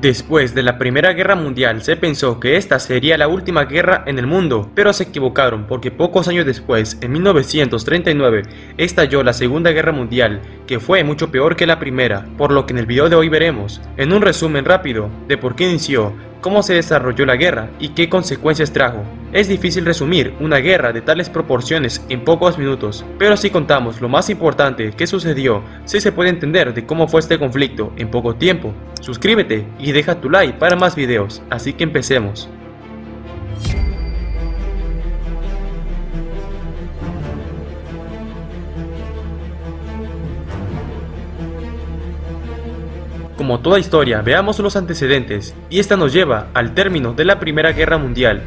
Después de la Primera Guerra Mundial se pensó que esta sería la última guerra en el mundo, pero se equivocaron porque pocos años después, en 1939, estalló la Segunda Guerra Mundial, que fue mucho peor que la primera, por lo que en el video de hoy veremos, en un resumen rápido, de por qué inició, cómo se desarrolló la guerra y qué consecuencias trajo. Es difícil resumir una guerra de tales proporciones en pocos minutos, pero si contamos lo más importante que sucedió, sí se puede entender de cómo fue este conflicto en poco tiempo. Suscríbete y deja tu like para más videos, así que empecemos. Como toda historia, veamos los antecedentes, y esta nos lleva al término de la Primera Guerra Mundial.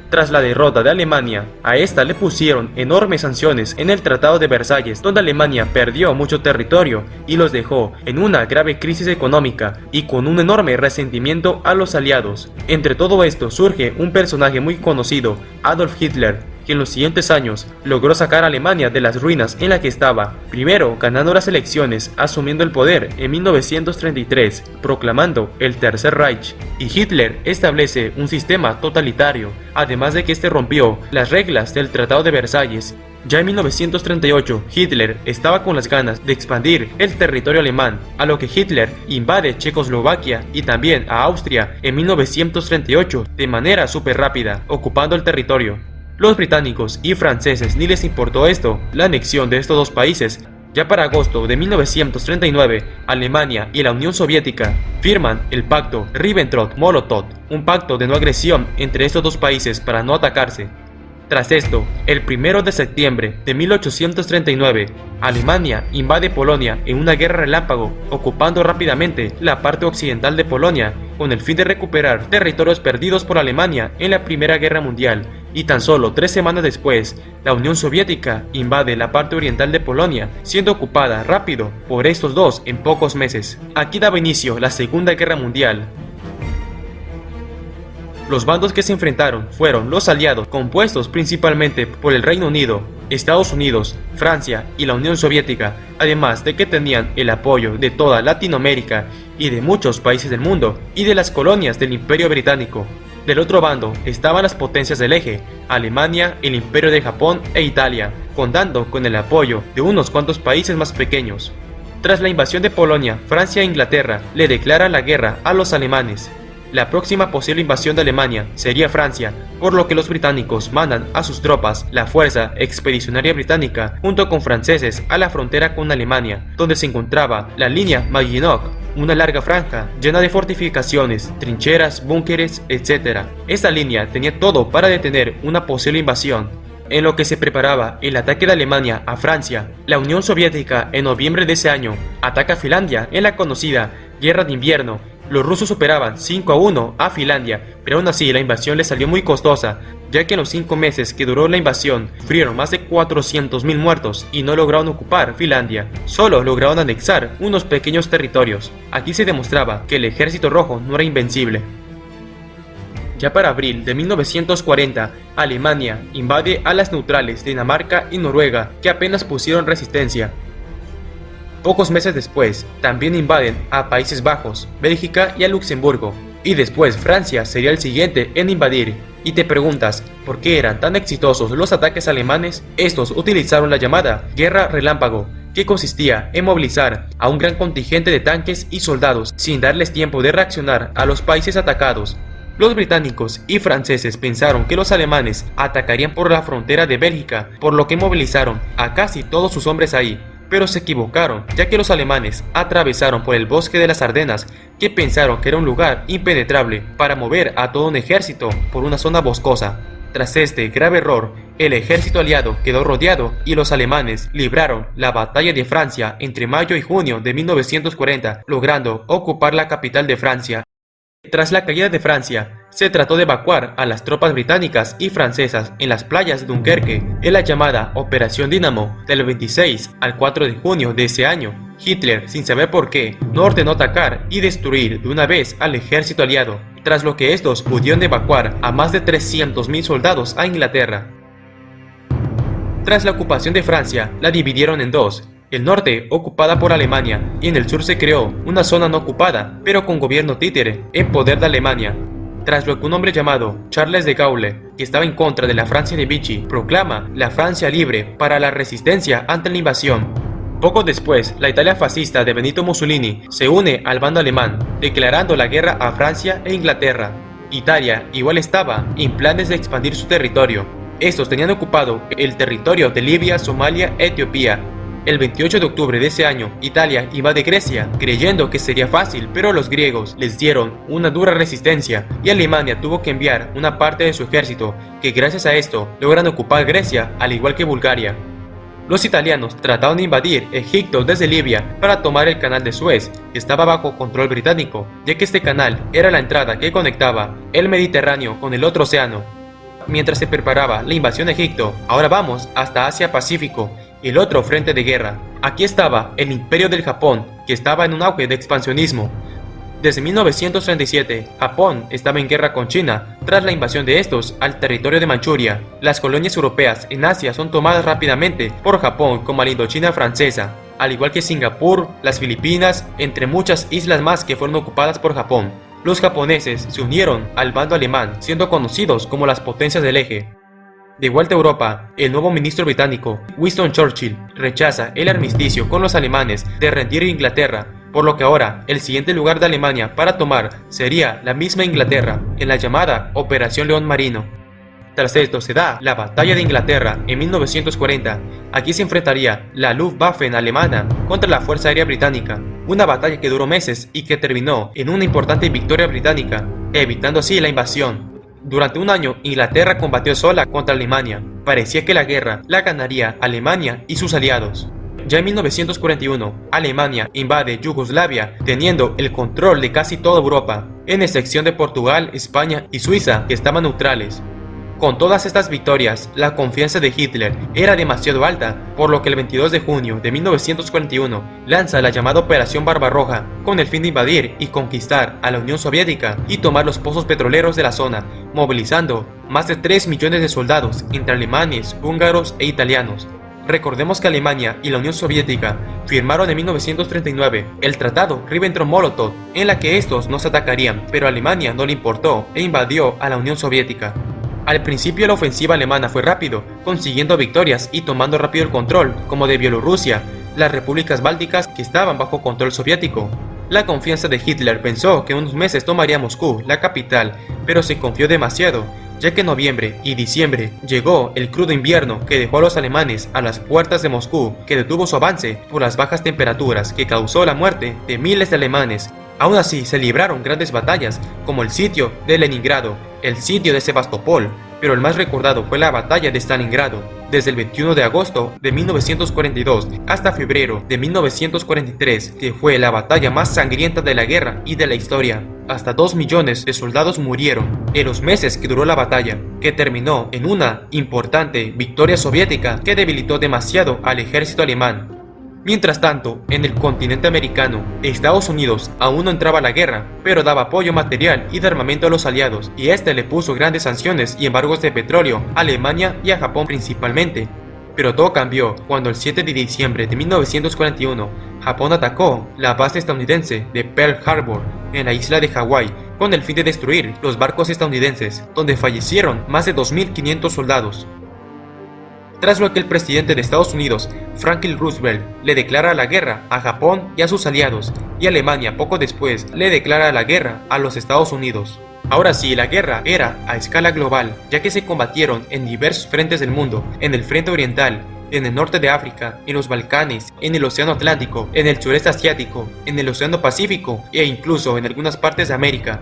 Tras la derrota de Alemania, a esta le pusieron enormes sanciones en el Tratado de Versalles, donde Alemania perdió mucho territorio y los dejó en una grave crisis económica y con un enorme resentimiento a los aliados. Entre todo esto surge un personaje muy conocido, Adolf Hitler, que en los siguientes años logró sacar a Alemania de las ruinas en la que estaba, primero ganando las elecciones, asumiendo el poder en 1933, proclamando el Tercer Reich, y Hitler establece un sistema totalitario, además de que este rompió las reglas del Tratado de Versalles. Ya en 1938, Hitler estaba con las ganas de expandir el territorio alemán, a lo que Hitler invade Checoslovaquia y también a Austria en 1938 de manera súper rápida, ocupando el territorio. Los británicos y franceses ni les importó esto, la anexión de estos dos países. Ya para agosto de 1939, Alemania y la Unión Soviética firman el pacto Ribbentrop-Molotov, un pacto de no agresión entre estos dos países para no atacarse. Tras esto, el 1 de septiembre de 1839, Alemania invade Polonia en una guerra relámpago, ocupando rápidamente la parte occidental de Polonia, con el fin de recuperar territorios perdidos por Alemania en la Primera Guerra Mundial, y tan solo 3 semanas después, la Unión Soviética invade la parte oriental de Polonia, siendo ocupada rápido por estos dos en pocos meses. Aquí daba inicio la Segunda Guerra Mundial. Los bandos que se enfrentaron fueron los aliados, compuestos principalmente por el Reino Unido, Estados Unidos, Francia y la Unión Soviética, además de que tenían el apoyo de toda Latinoamérica y de muchos países del mundo y de las colonias del Imperio Británico. Del otro bando estaban las potencias del eje, Alemania, el Imperio de Japón e Italia, contando con el apoyo de unos cuantos países más pequeños. Tras la invasión de Polonia, Francia e Inglaterra le declaran la guerra a los alemanes. La próxima posible invasión de Alemania sería Francia, por lo que los británicos mandan a sus tropas, la Fuerza Expedicionaria Británica, junto con franceses a la frontera con Alemania, donde se encontraba la línea Maginot, una larga franja llena de fortificaciones, trincheras, búnkeres, etc. Esta línea tenía todo para detener una posible invasión. En lo que se preparaba el ataque de Alemania a Francia, la Unión Soviética en noviembre de ese año ataca a Finlandia en la conocida Guerra de Invierno. Los rusos superaban 5-1 a Finlandia, pero aún así la invasión les salió muy costosa, ya que en los 5 meses que duró la invasión sufrieron más de 400.000 muertos y no lograron ocupar Finlandia, solo lograron anexar unos pequeños territorios. Aquí se demostraba que el ejército rojo no era invencible. Ya para abril de 1940, Alemania invade a las neutrales Dinamarca y Noruega, que apenas pusieron resistencia. Pocos meses después, también invaden a Países Bajos, Bélgica y a Luxemburgo, y después Francia sería el siguiente en invadir. Y te preguntas, ¿por qué eran tan exitosos los ataques alemanes? Estos utilizaron la llamada Guerra Relámpago, que consistía en movilizar a un gran contingente de tanques y soldados sin darles tiempo de reaccionar a los países atacados. Los británicos y franceses pensaron que los alemanes atacarían por la frontera de Bélgica, por lo que movilizaron a casi todos sus hombres ahí. Pero se equivocaron, ya que los alemanes atravesaron por el bosque de las Ardenas, que pensaron que era un lugar impenetrable para mover a todo un ejército por una zona boscosa. Tras este grave error, el ejército aliado quedó rodeado y los alemanes libraron la batalla de Francia entre mayo y junio de 1940, logrando ocupar la capital de Francia. Tras la caída de Francia, se trató de evacuar a las tropas británicas y francesas en las playas de Dunkerque en la llamada Operación Dínamo del 26 al 4 de junio de ese año. Hitler, sin saber por qué, no ordenó atacar y destruir de una vez al ejército aliado, tras lo que estos pudieron evacuar a más de 300.000 soldados a Inglaterra. Tras la ocupación de Francia, la dividieron en dos. el norte ocupada por Alemania y en el sur se creó una zona no ocupada, pero con gobierno títere en poder de Alemania. Tras lo que un hombre llamado Charles de Gaulle, que estaba en contra de la Francia de Vichy, proclama la Francia libre para la resistencia ante la invasión. Poco después, la Italia fascista de Benito Mussolini se une al bando alemán, declarando la guerra a Francia e Inglaterra. Italia igual estaba en planes de expandir su territorio. Estos tenían ocupado el territorio de Libia, Somalia e Etiopía. El 28 de octubre de ese año, Italia invade Grecia, creyendo que sería fácil, pero los griegos les dieron una dura resistencia y Alemania tuvo que enviar una parte de su ejército, que gracias a esto logran ocupar Grecia al igual que Bulgaria. Los italianos trataron de invadir Egipto desde Libia para tomar el canal de Suez, que estaba bajo control británico, ya que este canal era la entrada que conectaba el Mediterráneo con el otro océano. Mientras se preparaba la invasión a Egipto, ahora vamos hasta Asia-Pacífico, el otro frente de guerra. Aquí estaba el Imperio del Japón, que estaba en un auge de expansionismo. Desde 1937, Japón estaba en guerra con China, tras la invasión de estos al territorio de Manchuria. Las colonias europeas en Asia son tomadas rápidamente por Japón como la Indochina francesa, al igual que Singapur, las Filipinas, entre muchas islas más que fueron ocupadas por Japón. Los japoneses se unieron al bando alemán, siendo conocidos como las potencias del eje. De vuelta a Europa, el nuevo ministro británico, Winston Churchill, rechaza el armisticio con los alemanes de rendir Inglaterra, por lo que ahora el siguiente lugar de Alemania para tomar sería la misma Inglaterra, en la llamada Operación León Marino. Tras esto se da la Batalla de Inglaterra en 1940. Aquí se enfrentaría la Luftwaffe alemana contra la Fuerza Aérea Británica, una batalla que duró meses y que terminó en una importante victoria británica, evitando así la invasión. Durante un año, Inglaterra combatió sola contra Alemania. Parecía que la guerra la ganaría Alemania y sus aliados. Ya en 1941, Alemania invade Yugoslavia, teniendo el control de casi toda Europa, en excepción de Portugal, España y Suiza, que estaban neutrales. Con todas estas victorias, la confianza de Hitler era demasiado alta, por lo que el 22 de junio de 1941 lanza la llamada Operación Barbarroja, con el fin de invadir y conquistar a la Unión Soviética y tomar los pozos petroleros de la zona, movilizando más de 3 millones de soldados entre alemanes, húngaros e italianos. Recordemos que Alemania y la Unión Soviética firmaron en 1939 el tratado Ribbentrop-Molotov, en la que estos no se atacarían, pero a Alemania no le importó e invadió a la Unión Soviética. Al principio la ofensiva alemana fue rápido, consiguiendo victorias y tomando rápido el control, como de Bielorrusia, las repúblicas bálticas que estaban bajo control soviético. La confianza de Hitler pensó que en unos meses tomaría Moscú, la capital, pero se confió demasiado, ya que en noviembre y diciembre llegó el crudo invierno que dejó a los alemanes a las puertas de Moscú, que detuvo su avance por las bajas temperaturas que causó la muerte de miles de alemanes. Aún así se libraron grandes batallas, como el sitio de Leningrado, el sitio de Sebastopol, pero el más recordado fue la batalla de Stalingrado, desde el 21 de agosto de 1942 hasta febrero de 1943, que fue la batalla más sangrienta de la guerra y de la historia. Hasta 2 millones de soldados murieron en los meses que duró la batalla, que terminó en una importante victoria soviética que debilitó demasiado al ejército alemán. Mientras tanto, en el continente americano, Estados Unidos aún no entraba a la guerra, pero daba apoyo material y de armamento a los aliados, y este le puso grandes sanciones y embargos de petróleo a Alemania y a Japón principalmente. Pero todo cambió cuando el 7 de diciembre de 1941, Japón atacó la base estadounidense de Pearl Harbor en la isla de Hawái, con el fin de destruir los barcos estadounidenses, donde fallecieron más de 2.500 soldados. Tras lo que el presidente de Estados Unidos, Franklin Roosevelt, le declara la guerra a Japón y a sus aliados, y Alemania poco después le declara la guerra a los Estados Unidos. Ahora sí, la guerra era a escala global, ya que se combatieron en diversos frentes del mundo, en el frente oriental, en el norte de África, en los Balcanes, en el Océano Atlántico, en el sureste asiático, en el Océano Pacífico e incluso en algunas partes de América.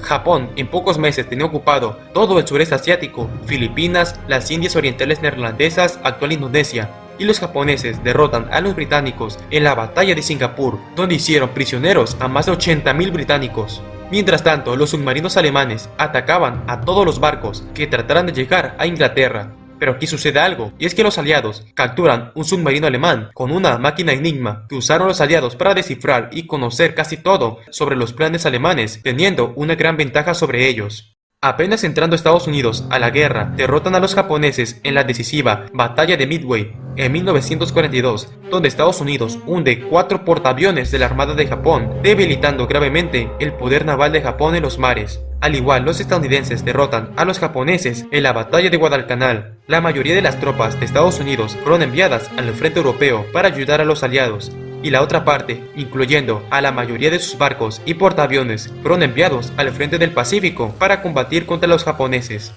Japón en pocos meses tenía ocupado todo el sureste asiático, Filipinas, las Indias Orientales Neerlandesas, actual Indonesia, y los japoneses derrotan a los británicos en la batalla de Singapur, donde hicieron prisioneros a más de 80.000 británicos. Mientras tanto, los submarinos alemanes atacaban a todos los barcos que trataran de llegar a Inglaterra. Pero aquí sucede algo, y es que los aliados capturan un submarino alemán con una máquina Enigma que usaron los aliados para descifrar y conocer casi todo sobre los planes alemanes, teniendo una gran ventaja sobre ellos. Apenas entrando Estados Unidos a la guerra, derrotan a los japoneses en la decisiva Batalla de Midway en 1942, donde Estados Unidos hunde 4 portaaviones de la Armada de Japón, debilitando gravemente el poder naval de Japón en los mares. Al igual, los estadounidenses derrotan a los japoneses en la Batalla de Guadalcanal. La mayoría de las tropas de Estados Unidos fueron enviadas al frente europeo para ayudar a los aliados, y la otra parte, incluyendo a la mayoría de sus barcos y portaaviones, fueron enviados al frente del Pacífico para combatir contra los japoneses.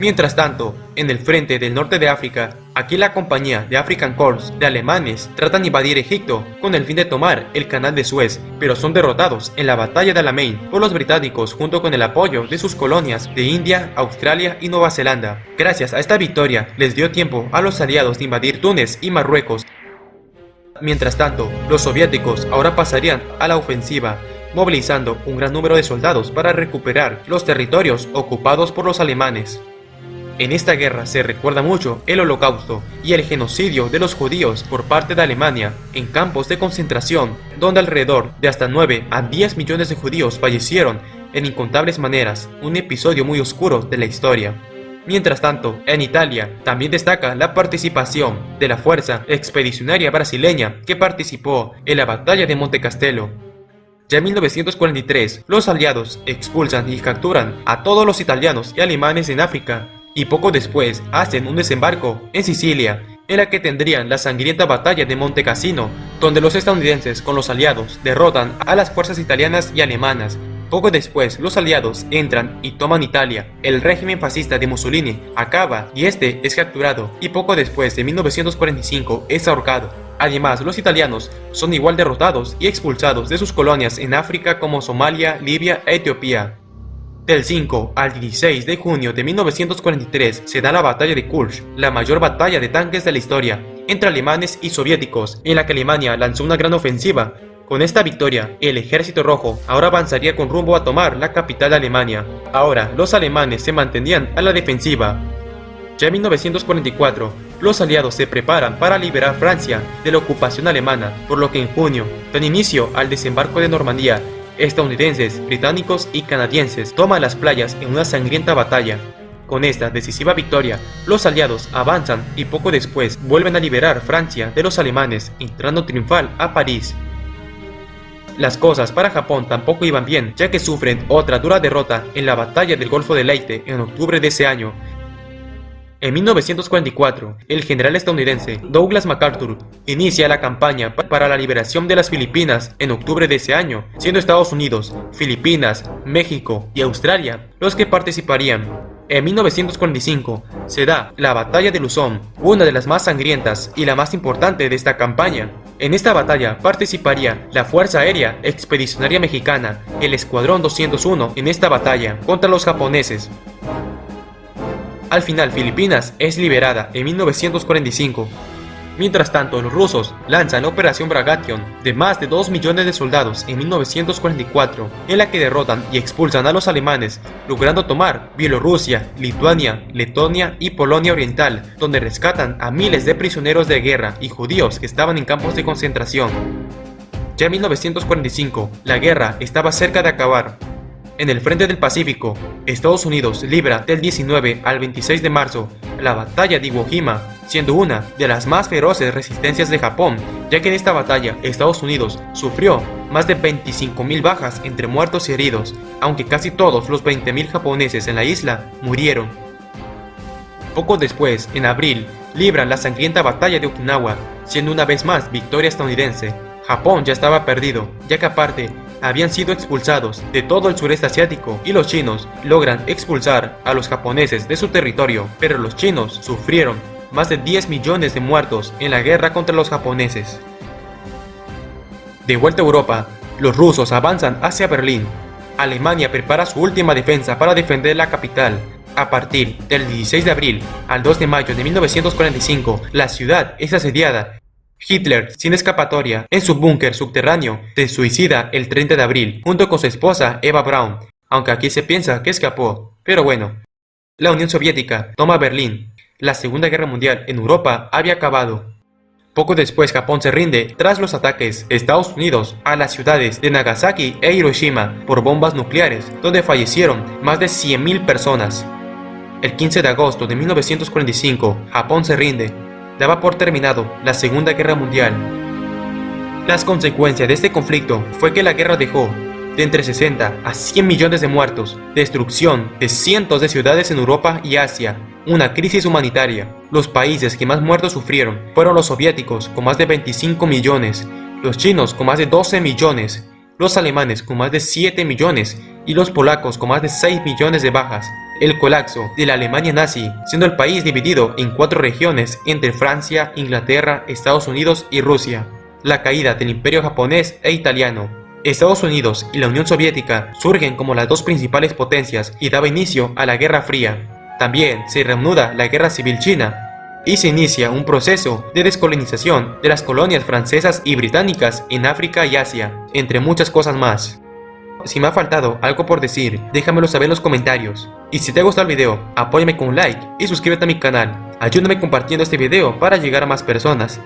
Mientras tanto, en el frente del norte de África, aquí la compañía de African Corps de alemanes tratan de invadir Egipto con el fin de tomar el canal de Suez, pero son derrotados en la batalla de Alamein por los británicos junto con el apoyo de sus colonias de India, Australia y Nueva Zelanda. Gracias a esta victoria les dio tiempo a los aliados de invadir Túnez y Marruecos. Mientras tanto, los soviéticos ahora pasarían a la ofensiva, movilizando un gran número de soldados para recuperar los territorios ocupados por los alemanes. En esta guerra se recuerda mucho el Holocausto y el genocidio de los judíos por parte de Alemania en campos de concentración, donde alrededor de hasta 9 a 10 millones de judíos fallecieron en incontables maneras, un episodio muy oscuro de la historia. Mientras tanto, en Italia también destaca la participación de la Fuerza Expedicionaria Brasileña que participó en la Batalla de Monte Castello. Ya en 1943, los aliados expulsan y capturan a todos los italianos y alemanes en África, y poco después hacen un desembarco en Sicilia, en la que tendrían la sangrienta batalla de Monte Cassino, donde los estadounidenses con los aliados derrotan a las fuerzas italianas y alemanas. Poco después, los aliados entran y toman Italia. El régimen fascista de Mussolini acaba y este es capturado, y poco después de 1945 es ahorcado. Además, los italianos son igual derrotados y expulsados de sus colonias en África como Somalia, Libia e Etiopía. Del 5 al 16 de junio de 1943 se da la batalla de Kursk, la mayor batalla de tanques de la historia, entre alemanes y soviéticos, en la que Alemania lanzó una gran ofensiva. Con esta victoria, el Ejército Rojo ahora avanzaría con rumbo a tomar la capital de Alemania. Ahora, los alemanes se mantenían a la defensiva. Ya en 1944, los aliados se preparan para liberar Francia de la ocupación alemana, por lo que en junio dan inicio al desembarco de Normandía. Estadounidenses, británicos y canadienses toman las playas en una sangrienta batalla. Con esta decisiva victoria, los aliados avanzan y poco después vuelven a liberar Francia de los alemanes, entrando triunfal a París. Las cosas para Japón tampoco iban bien, ya que sufren otra dura derrota en la batalla del Golfo de Leyte en octubre de ese año. En 1944, el general estadounidense Douglas MacArthur inicia la campaña para la liberación de las Filipinas en octubre de ese año, siendo Estados Unidos, Filipinas, México y Australia los que participarían. En 1945 se da la Batalla de Luzón, una de las más sangrientas y la más importante de esta campaña. En esta batalla participaría la Fuerza Aérea Expedicionaria Mexicana, el Escuadrón 201 en esta batalla contra los japoneses. Al final, Filipinas es liberada en 1945. Mientras tanto, los rusos lanzan la Operación Bagration de más de 2 millones de soldados en 1944, en la que derrotan y expulsan a los alemanes, logrando tomar Bielorrusia, Lituania, Letonia y Polonia Oriental, donde rescatan a miles de prisioneros de guerra y judíos que estaban en campos de concentración. Ya en 1945, la guerra estaba cerca de acabar. En el frente del Pacífico, Estados Unidos libra del 19 al 26 de marzo la batalla de Iwo Jima, siendo una de las más feroces resistencias de Japón, ya que en esta batalla Estados Unidos sufrió más de 25.000 bajas entre muertos y heridos, aunque casi todos los 20.000 japoneses en la isla murieron. Poco después, en abril, libran la sangrienta batalla de Okinawa, siendo una vez más victoria estadounidense. Japón ya estaba perdido, ya que aparte habían sido expulsados de todo el sureste asiático, y los chinos logran expulsar a los japoneses de su territorio, pero los chinos sufrieron más de 10 millones de muertos en la guerra contra los japoneses. De vuelta a Europa, los rusos avanzan hacia Berlín. Alemania prepara su última defensa para defender la capital. A partir del 16 de abril al 2 de mayo de 1945, la ciudad es asediada. Hitler, sin escapatoria, en su búnker subterráneo, se suicida el 30 de abril, junto con su esposa Eva Braun, aunque aquí se piensa que escapó, pero bueno. La Unión Soviética toma Berlín. La Segunda Guerra Mundial en Europa había acabado. Poco después Japón se rinde tras los ataques de Estados Unidos a las ciudades de Nagasaki e Hiroshima por bombas nucleares, donde fallecieron más de 100.000 personas. El 15 de agosto de 1945, Japón se rinde. Daba por terminado la Segunda Guerra Mundial. Las consecuencias de este conflicto fue que la guerra dejó de entre 60 a 100 millones de muertos, destrucción de cientos de ciudades en Europa y Asia, una crisis humanitaria. Los países que más muertos sufrieron fueron los soviéticos con más de 25 millones, los chinos con más de 12 millones, los alemanes con más de 7 millones y los polacos con más de 6 millones de bajas. El colapso de la Alemania nazi, siendo el país dividido en 4 regiones entre Francia, Inglaterra, Estados Unidos y Rusia. La caída del Imperio japonés e italiano. Estados Unidos y la Unión Soviética surgen como las dos principales potencias y daba inicio a la Guerra Fría. También se reanuda la Guerra Civil China y se inicia un proceso de descolonización de las colonias francesas y británicas en África y Asia, entre muchas cosas más. Si me ha faltado algo por decir, déjamelo saber en los comentarios. Y si te ha gustado el video, apóyame con un like y suscríbete a mi canal. Ayúdame compartiendo este video para llegar a más personas.